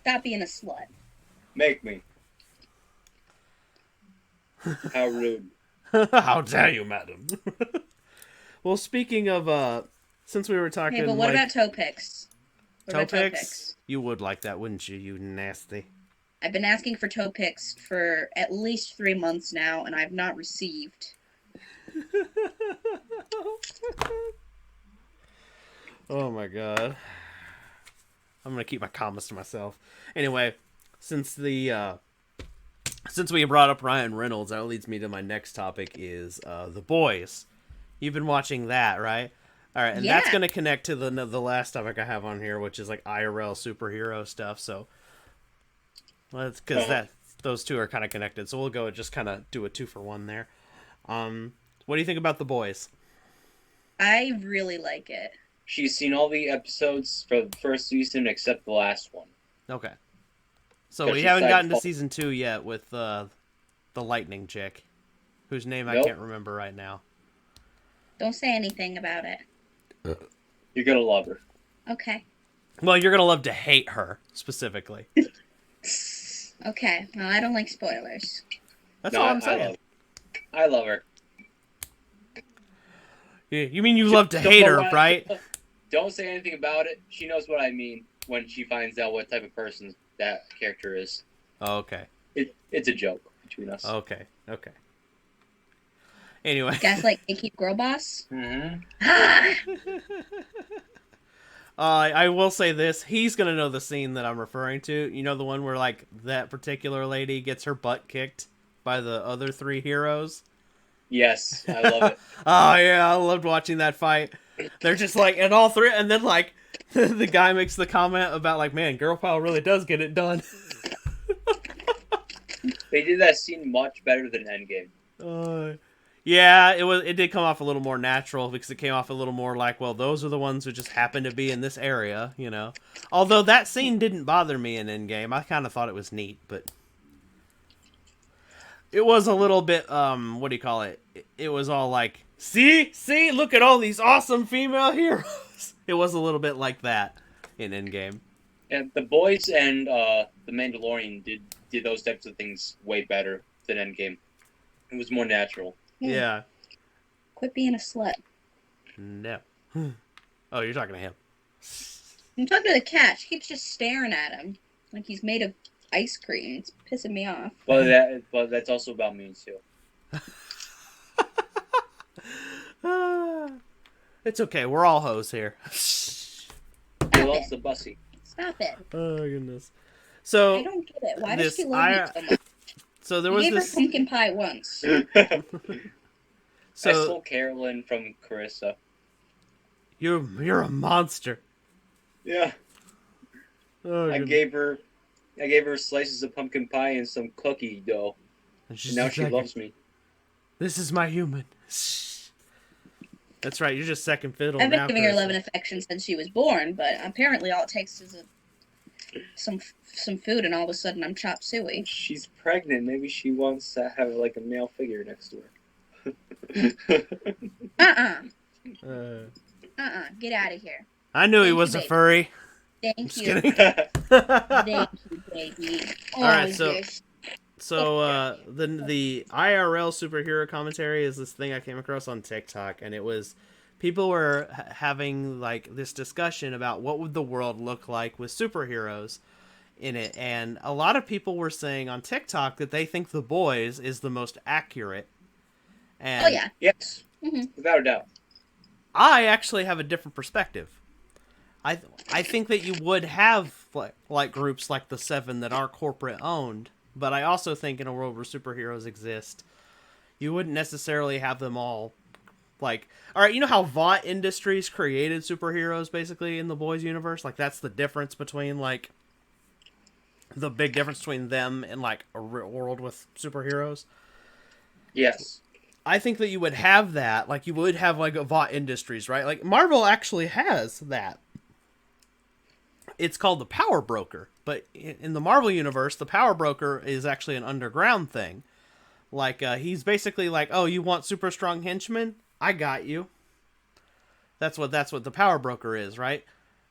stop being a slut. Make me. How rude. How dare you, madam? Well, speaking of, since we were talking, Hey, but what like, about toe picks? What about toe toe picks? picks? You would like that, wouldn't you? You nasty. I've been asking for toe picks for at least 3 months now, and I've not received. Oh my God. I'm gonna keep my comments to myself. Anyway, since we brought up Ryan Reynolds, that leads me to my next topic is The Boys. You've been watching that, right? All right, and that's Yeah. gonna connect to the last topic I have on here, which is like IRL superhero stuff. So let's because those two are kind of connected. So we'll go and just kind of do a 2-for-1 there. What do you think about The Boys? I really like it. She's seen all the episodes for the first season except the last one. Okay. So Because we she haven't decided gotten to to season 2 yet with the lightning chick, whose name I Nope. can't remember right now. Don't say anything about it. You're gonna love her. Okay. Well, you're gonna love to hate her specifically. Okay. Well, I don't like spoilers. That's No, all I'm saying. I love her. You mean you love to Don't hate know her, why- right? Don't say anything about it. She knows what I mean when she finds out what type of person that character is. Oh, okay. It's a joke between us. Okay. Anyway. Guys like Gatekeep Girl Boss? Mm-hmm. Ah! I will say this. He's going to know the scene that I'm referring to. You know the one where, like, that particular lady gets her butt kicked by the other 3 heroes? Yes, I love it. Oh, yeah, I loved watching that fight. They're just like, and all 3, and then, like, the guy makes the comment about, like, man, Girl Power really does get it done. They did that scene much better than Endgame. Yeah, it did come off a little more natural because it came off a little more like, well, those are the ones who just happen to be in this area, you know. Although that scene didn't bother me in Endgame. I kind of thought it was neat, but it was a little bit what do you call it? It was all like, see, look at all these awesome female heroes. It was a little bit like that in Endgame. And the Boys and the Mandalorian did those types of things way better than Endgame. It was more natural. Yeah. Quit being a slut. No. Oh, you're talking to him. I'm talking to the cat. She keeps just staring at him like he's made of ice cream. It's pissing me off. But that's also about me too. It's okay. We're all hoes here. Stop He loves it. the bussy. Stop it. Oh goodness. So I don't get it. Why does this she love you so much? so there You was gave this her pumpkin pie once. I so stole Carolyn from Carissa. you're a monster. Yeah. Oh, I gave her slices of pumpkin pie and some cookie dough. and And now she loves me. This is my human. That's right. You're just second fiddle I've been now. giving her Carissa. love and affection since she was born, but apparently all it takes is some food, and all of a sudden I'm chop suey. She's pregnant. Maybe she wants to have like a male figure next to her. Get out of here. I knew he Thank was you, a baby. furry. Thank Just you. kidding. Thank you, baby. Oh, Alright, so- yes. So the IRL superhero commentary is this thing I came across on TikTok, and it was people were having like this discussion about what would the world look like with superheroes in it, and a lot of people were saying on TikTok that they think The Boys is the most accurate. And Oh yeah. Yes, Mhm. without a doubt. I actually have a different perspective. I think that you would have like groups like the Seven that are corporate owned, but I also think in a world where superheroes exist, you wouldn't necessarily have them all Like, all right, you know how Vought Industries created superheroes basically in the boys universe? Like, that's the difference between like the big difference between them and like a real world with superheroes. Yes. I think that you would have that, like you would have like a Vought Industries, right? Like Marvel actually has that. It's called the Power Broker, but in the Marvel universe, the Power Broker is actually an underground thing. Like he's basically like, oh, you want super strong henchmen? I got you. That's what the Power Broker is, right?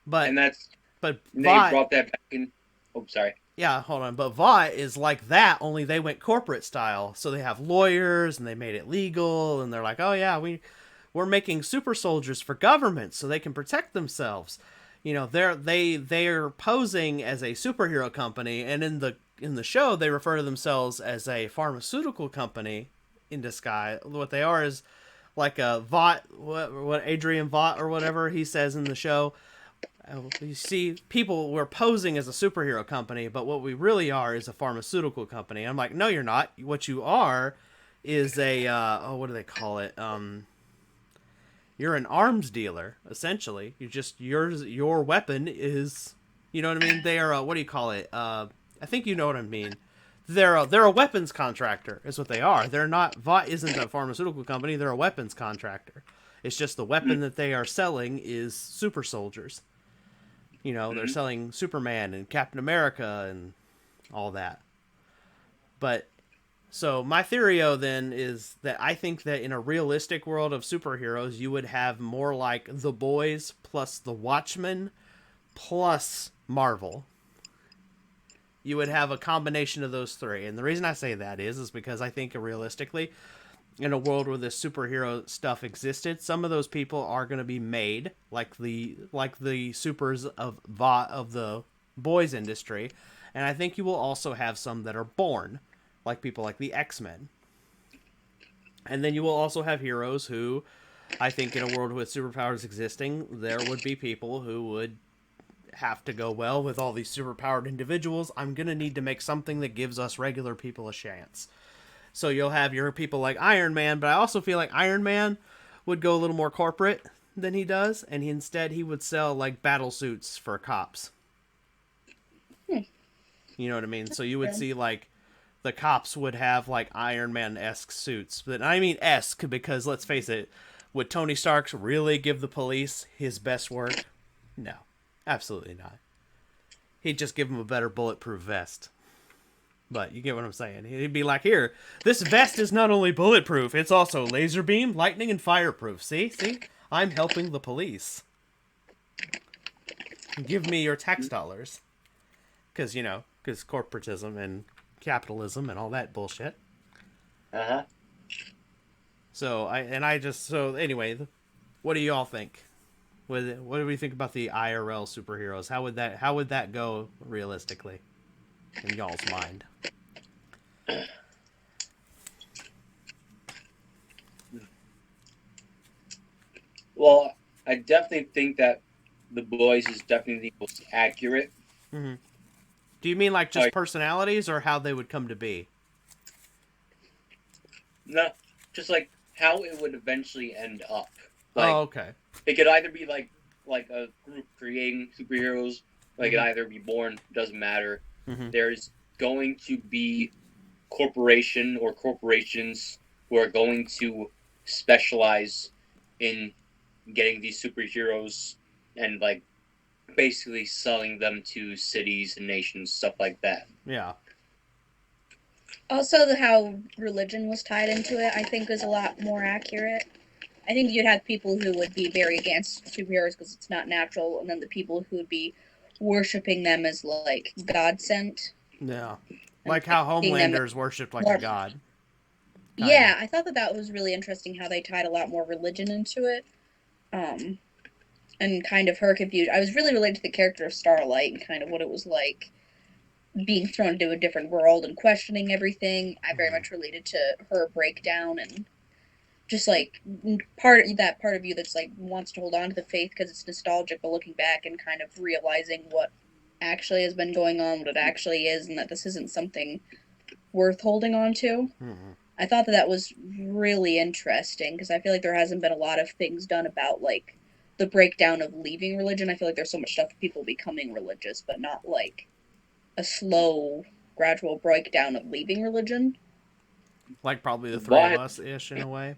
But And that's but they Vought, brought that back in. Oh, sorry. yeah, hold on. But Vought is like that, only they went corporate style. So they have lawyers and they made it legal, and they're like, oh yeah, we're making super soldiers for government so they can protect themselves. You know, they're posing as a superhero company, and in the show they refer to themselves as a pharmaceutical company in disguise. What they are is like a Vought, what Adrian Vought or whatever he says in the show. You see, people were posing as a superhero company, but what we really are is a pharmaceutical company. I'm like, no, you're not. What you are is a what do they call it? You're an arms dealer essentially. You just your weapon is, you know what I mean? They are what do you call it? I think you know what I mean. They're a weapons contractor is what they are. They're not. Vought isn't a pharmaceutical company. They're a weapons contractor. It's just the weapon that they are selling is super soldiers. You know, they're selling Superman and Captain America and all that. But so my theory then is that I think that in a realistic world of superheroes, you would have more like The Boys plus The Watchmen plus Marvel. You would have a combination of those three. And the reason I say that is because I think realistically, in a world where this superhero stuff existed, some of those people are going to be made like the supers of the boys industry, and I think you will also have some that are born, like people like the X-Men, and then you will also have heroes who, I think, in a world with superpowers existing, there would be people who would have to go, well, with all these superpowered individuals, I'm going to need to make something that gives us regular people a chance. So you'll have your people like Iron Man, but I also feel like Iron Man would go a little more corporate than he does, and instead he would sell like battle suits for cops. You know what I mean? So you would see like the cops would have like Iron Man-esque suits. But I mean esque because let's face it, would Tony Stark really give the police his best work? No, absolutely not. He'd just give them a better bulletproof vest. But you get what I'm saying. He'd be like, here, this vest is not only bulletproof, it's also laser beam, lightning, and fireproof. See? I'm helping the police. Give me your tax dollars. Because corporatism and capitalism and all that bullshit. Uh-huh. So anyway, what do you all think? What do we think about the IRL superheroes? How would that go realistically in y'all's mind? Well, I definitely think that The Boys is definitely the most accurate. Mm-hmm. Do you mean like just Like, personalities or how they would come to be? no, just like how it would eventually end up. Like, Oh, okay. it could either be like a group creating superheroes, like it Mhm. either be born, doesn't matter. Mm-hmm. There's going to be corporations who are going to specialize in getting these superheroes and like basically selling them to cities and nations, stuff like that. Yeah. Also, how religion was tied into it, I think, is a lot more accurate. I think you'd have people who would be very against superheroes because it's not natural, and then the people who would be worshiping them as like God sent. Yeah. Like how Homelander's worshipped like a god. Yeah, I thought that was really interesting how they tied a lot more religion into it. And kind of her confusion. I was really related to the character of Starlight and kind of what it was like being thrown into a different world and questioning everything. I very much related to her breakdown and just like part of you that's like wants to hold on to the faith because it's nostalgic, but looking back and kind of realizing what actually has been going on, what it actually is, and that this isn't something worth holding on to. Mm-hmm. I thought that was really interesting because I feel like there hasn't been a lot of things done about like the breakdown of leaving religion. I feel like there's so much stuff of people becoming religious, but not like a slow, gradual breakdown of leaving religion. Like probably the three of Vought us ish in a way.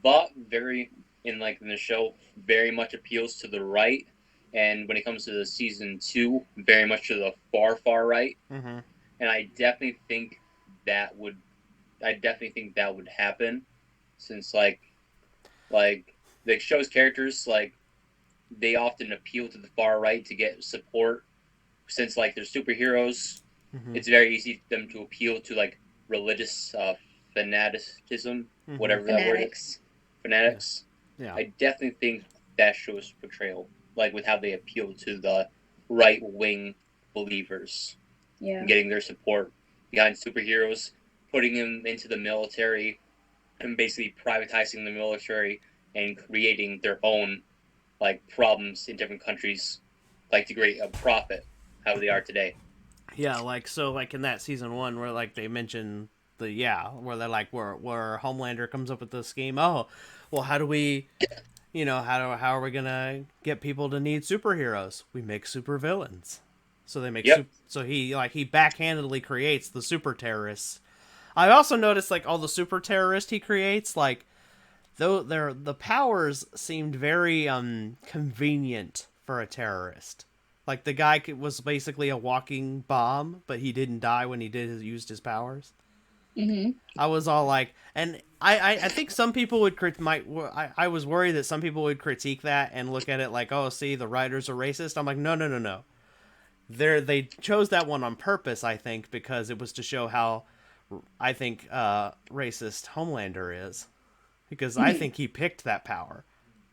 Vought very in the show very much appeals to the right, and when it comes to the season 2, very much to the far right. Mm-hmm. And that would I definitely think that would happen, since like the show's characters, like they often appeal to the far right to get support, since like they're superheroes. Mm-hmm. It's very easy for them to appeal to like religious fanaticism, Mm-hmm. whatever that word is, Fanatics. fanatics. Yeah. I definitely think that show's portrayal, like with how they appeal to the right wing believers, Yeah. getting their support behind superheroes, putting them into the military, and basically privatizing the military and creating their own like problems in different countries, like to create a profit how they are today. Yeah, like so, like in that season 1 where like they mention where they're like where Homelander comes up with the scheme. Oh, well, how do we, how are we gonna get people to need superheroes? We make supervillains. So they make Yep. so he backhandedly creates the super terrorists. I also noticed like all the super terrorists he creates, like though the powers seemed very convenient for a terrorist. Like the guy was basically a walking bomb, but he didn't die when he used his powers. Mm-hmm. I was all like, and I think some people would I was worried that some people would critique that and look at it like, oh, see, the writers are racist. I'm like, no, no, no, no. They chose that one on purpose, I think, because it was to show how I think racist Homelander is, because I think he picked that power.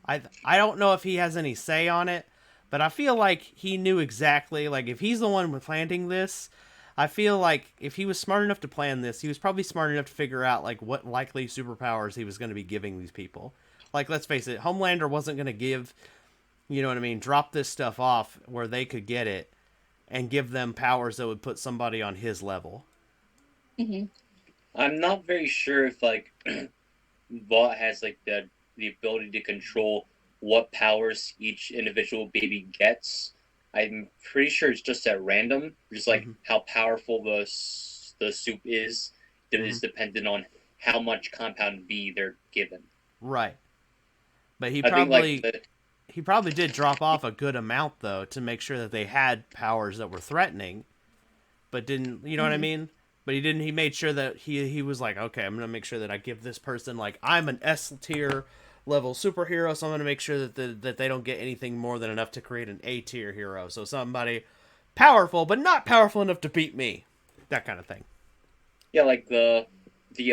I don't know if he has any say on it, but I feel like he knew exactly, like if he's the one with planting this, I feel like if he was smart enough to plan this, he was probably smart enough to figure out like what likely superpowers he was going to be giving these people. Like let's face it, Homelander wasn't going to give, you know what I mean, drop this stuff off where they could get it and give them powers that would put somebody on his level. Mm-hmm. I'm not very sure if like Vought has like the ability to control what powers each individual baby gets. I'm pretty sure it's just at random, just like Mm-hmm. how powerful the soup is. That Mm-hmm. is dependent on how much compound V they're given. Right. But he I think like probably he probably did drop off a good amount though to make sure that they had powers that were threatening, but didn't, you know what I Mm-hmm. mean? But he didn't. He made sure that he was like, okay, I'm gonna make sure that I give this person, like, I'm an S tier level superhero, so I'm gonna make sure that they don't get anything more than enough to create an A tier hero. So somebody powerful, but not powerful enough to beat me, that kind of thing. yeah, like the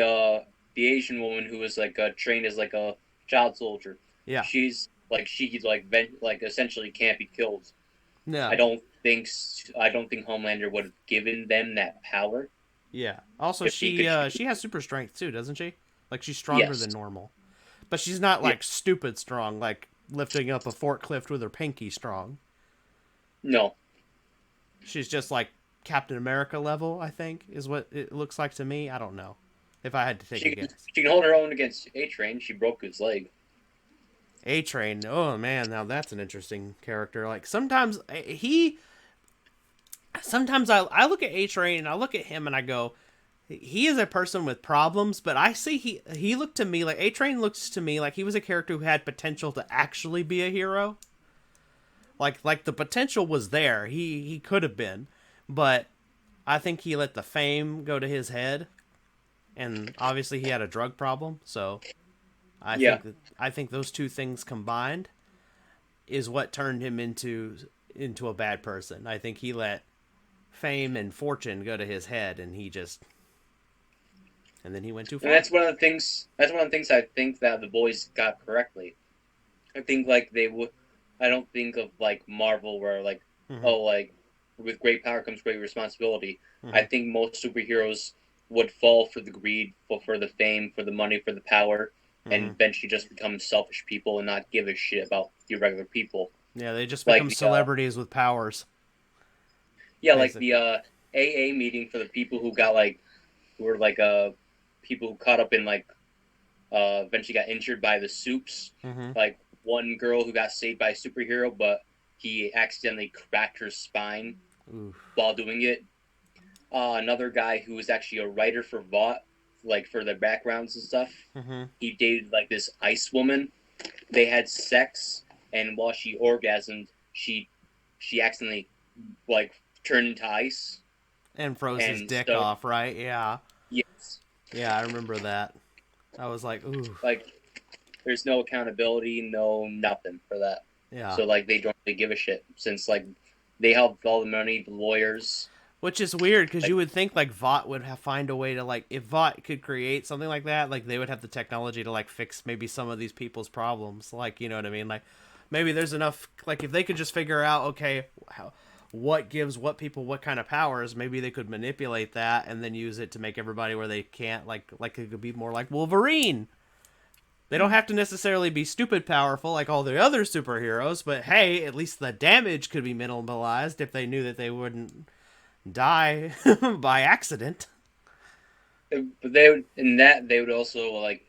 uh the Asian woman who was like trained as like a child soldier. Yeah, She's like essentially can't be killed. yeah, I don't think Homelander would have given them that power yeah. Also, if he could. she has super strength too, doesn't she? Like she's stronger Yes. than normal, but she's not Yeah. like stupid strong, like lifting up a forklift with her pinky strong. No. She's just like Captain America level, I think, is what it looks like to me. I don't know. If I had to take a guess. She can hold her own against A-Train. She broke his leg. A Train. Oh man, now that's an interesting character. Like sometimes he sometimes I look at A Train and I look at him and I go, he is a person with problems, but I see he looked to me like A Train looks to me like he was a character who had potential to actually be a hero. Like the potential was there. He could have been, but I think he let the fame go to his head, and obviously he had a drug problem. So Yeah. I think those two things combined is what turned him into a bad person. I think he let fame and fortune go to his head, and then he went too And far. that's one of the things. That's one of the things I think that the boys got correctly. I think like they would. I don't think of like Marvel where like Mhm. oh like with great power comes great responsibility. Mhm. I think most superheroes would fall for the greed, for the fame, for the money, for the power, and Mhm. eventually just become selfish people and not give a shit about the regular people. Yeah, they just Like become the celebrities with powers, yeah, like basically. the AA meeting for the people who got like who were like people who caught up in like eventually got injured by the soups. Mm-hmm. Like one girl who got saved by a superhero, but he accidentally cracked her spine while doing it. Another guy who was actually a writer for Vought, like for the backgrounds and stuff. Mm-hmm. He dated like this ice woman. They had sex, and while she orgasmed, she accidentally like turned into ice And froze his and dick so, off, right? Yeah. yes, Yeah, I remember that. I was like, ooh. like there's no accountability, no nothing for that. Yeah. So like they don't really give a shit since like they help all the money, the lawyers. Which is weird because Like- you would think like Vought would find a way to like if Vought could create something like that, like they would have the technology to like fix maybe some of these people's problems. Like, you know what I mean? Like maybe there's enough like if they could just figure out okay what gives what people what kind of powers, maybe they could manipulate that and then use it to make everybody where they can't like it could be more like Wolverine. They don't have to necessarily be stupid powerful like all the other superheroes, but hey, at least the damage could be minimalized if they knew that they wouldn't die by accident. But they would in that they would also like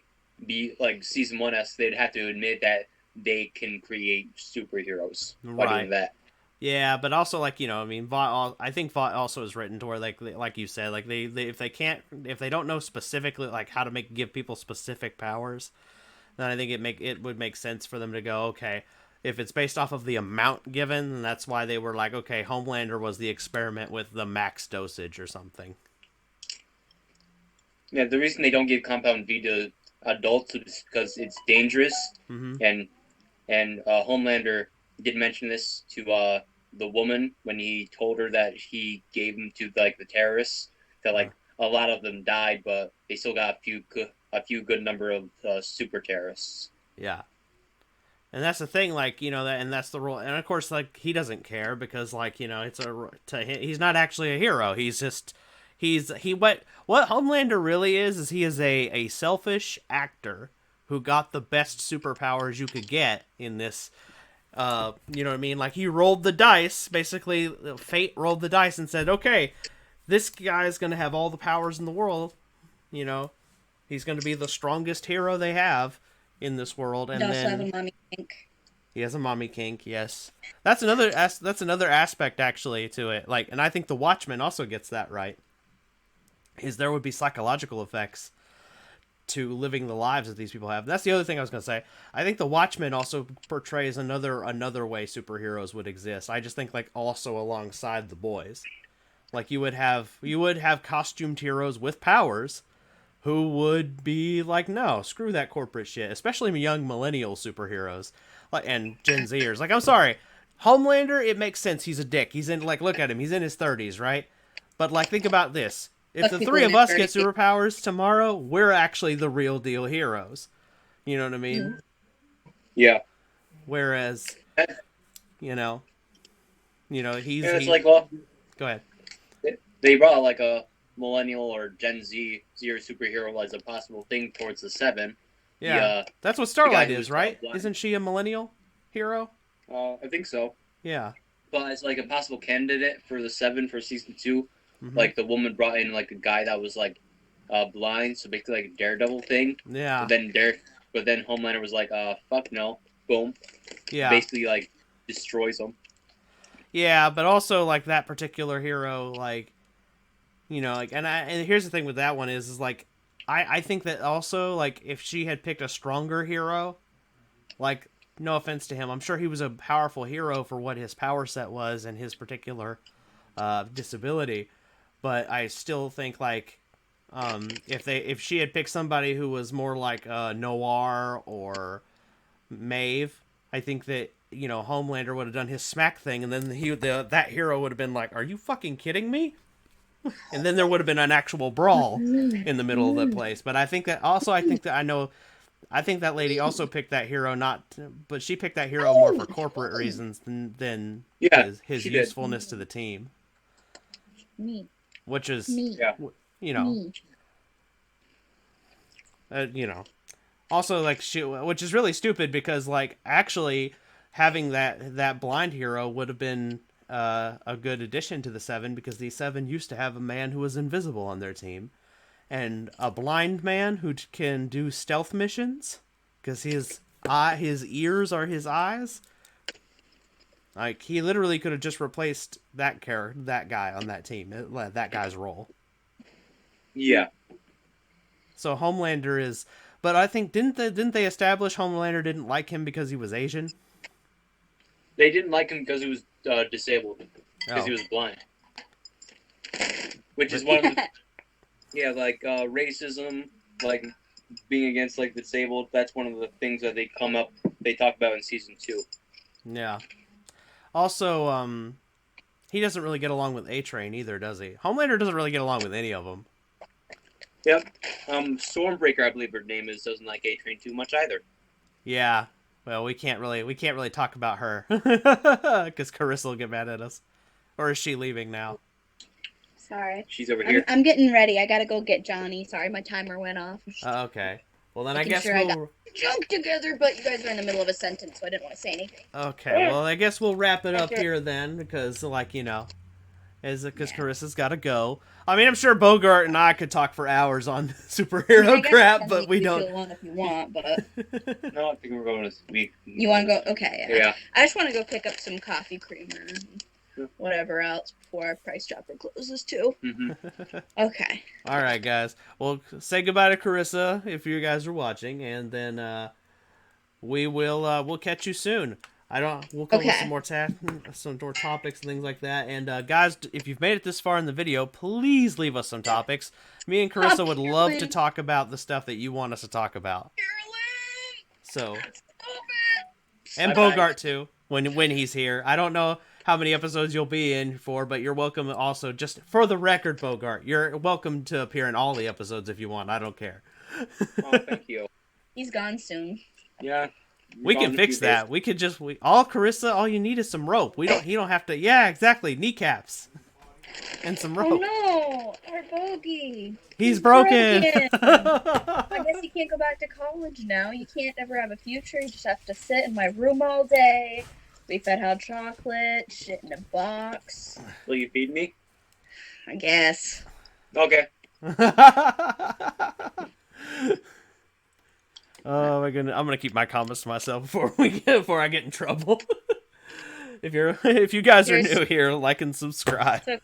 be like season 1 they'd have to admit that they can create superheroes by Right. doing that. Yeah, but also like, you know, I mean, Vought, I think Vought also is written to where like you said, like they if they don't know specifically like how to give people specific powers, then I think it would make sense for them to go, okay, if it's based off of the amount given, then that's why they were like, okay, Homelander was the experiment with the max dosage or something. Yeah, the reason they don't give Compound V to adults is because it's dangerous, Mm-hmm. and Homelander did mention this to the woman when he told her that he gave them to like the terrorists. That like a lot of them died, but they still got a few good number of super terrorists. Yeah. And that's the thing, like, you know, and that's the rule. And of course, like, he doesn't care because, like, you know, he's not actually a hero. He's just, what Homelander really is he is a selfish actor who got the best superpowers you could get in this, you know what I mean? Like, he rolled the dice, basically, fate rolled the dice and said, okay, this guy's going to have all the powers in the world, you know, he's going to be the strongest hero they have in this world, and He does then have a mommy kink. he has a mommy kink. Yes, that's another aspect actually to it. Like, and I think the Watchmen also gets that right. Is there would be psychological effects to living the lives that these people have. That's the other thing I was gonna say. I think the Watchmen also portrays another way superheroes would exist. I just think like also alongside the boys, like you would have costumed heroes with powers who would be like, no, screw that corporate shit, especially young millennial superheroes like and Gen Zers. Like, I'm sorry, Homelander, it makes sense. He's a dick. He's in like, look at him. He's in his 30s, right? But like, think about this. If the three of us get superpowers tomorrow, we're actually the real deal heroes. You know what I mean? Yeah. Whereas, you know, It's like, well, go ahead. they brought like a millennial or Gen Z superhero as a possible thing towards the 7. Yeah, that's what Starlight is, right? blind. Isn't she a millennial hero? I think so. Yeah. But as like a possible candidate for the 7 for season 2, Mm-hmm. like the woman brought in like a guy that was like blind, so basically like a Daredevil thing. Yeah. But then Homelander was like, fuck no, boom. Yeah. Basically like destroys him. Yeah, but also like that particular hero, like, you know, like, and here's the thing with that one is like, I think that also like if she had picked a stronger hero, like, no offense to him, I'm sure he was a powerful hero for what his power set was and his particular disability, but I still think like if she had picked somebody who was more like Noir or Maeve, I think that, you know, Homelander would have done his smack thing, and then that hero would have been like, "Are you fucking kidding me?" And then there would have been an actual brawl in the middle of the place. But I think that lady also picked that hero but she picked that hero more for corporate reasons than his usefulness to the team. Me. Which is, Yeah. you know, Me. you know, also like which is really stupid because like actually having that blind hero would have been a good addition to the 7 because the 7 used to have a man who was invisible on their team, and a blind man who can do stealth missions because his ears are his eyes. Like, he literally could have just replaced that guy on that team, that guy's role. Yeah. So Homelander is, but I think didn't they establish Homelander didn't like him because he was Asian? They didn't like him because he was disabled, because he was blind. Which is one of the, yeah, like racism, like being against like the disabled. That's one of the things that they talk about in season 2. Yeah. Also, he doesn't really get along with A-Train either, does he? Homelander doesn't really get along with any of them. Yep. Stormbreaker, I believe her name is, doesn't like A-Train too much either. Yeah. Well, we can't really talk about her because Carissa will get mad at us. Or is she leaving now? Sorry. She's over here. I'm getting ready. I gotta go get Johnny. Sorry, my timer went off. Okay. Well, then I Making guess sure we'll... I got junk together, but you guys are in the middle of a sentence, so I didn't want to say anything. Okay, well, I guess we'll wrap it up Okay. here then, because, like, you know, because Carissa's got to go. I mean, I'm sure Bogart and I could talk for hours on superhero I guess crap, you can but leave we me don't. alone if you want, but No, I think we're going this week. you want to go? Okay. Yeah. I just want to go pick up some coffee creamer and Sure. whatever else before our Price Chopper closes too. Mm-hmm. Okay. All right, guys. Well, say goodbye to Carissa if you guys are watching, and then we'll catch you soon. We'll come with Okay. some more topics and things like that. And guys, if you've made it this far in the video, please leave us some topics. Me and Carissa would love to talk about the stuff that you want us to talk about. So, and Bye-bye. Bogart too, when he's here. I don't know how many episodes you'll be in for, but you're welcome also. Just for the record, Bogart, you're welcome to appear in all the episodes if you want. I don't care. Oh, thank you. He's gone soon. Yeah. We can fix that. We could just Carissa. All you need is some rope. He don't have to. Yeah, exactly. Kneecaps and some rope. Oh no, our bogey. He's broken. I guess you can't go back to college now. You can't ever have a future. You just have to sit in my room all day. We fed hot chocolate, shit in a box. Will you feed me? I guess. Okay. Oh my goodness! I'm gonna keep my comments to myself before I get in trouble. If you guys are new here, like and subscribe. It's okay.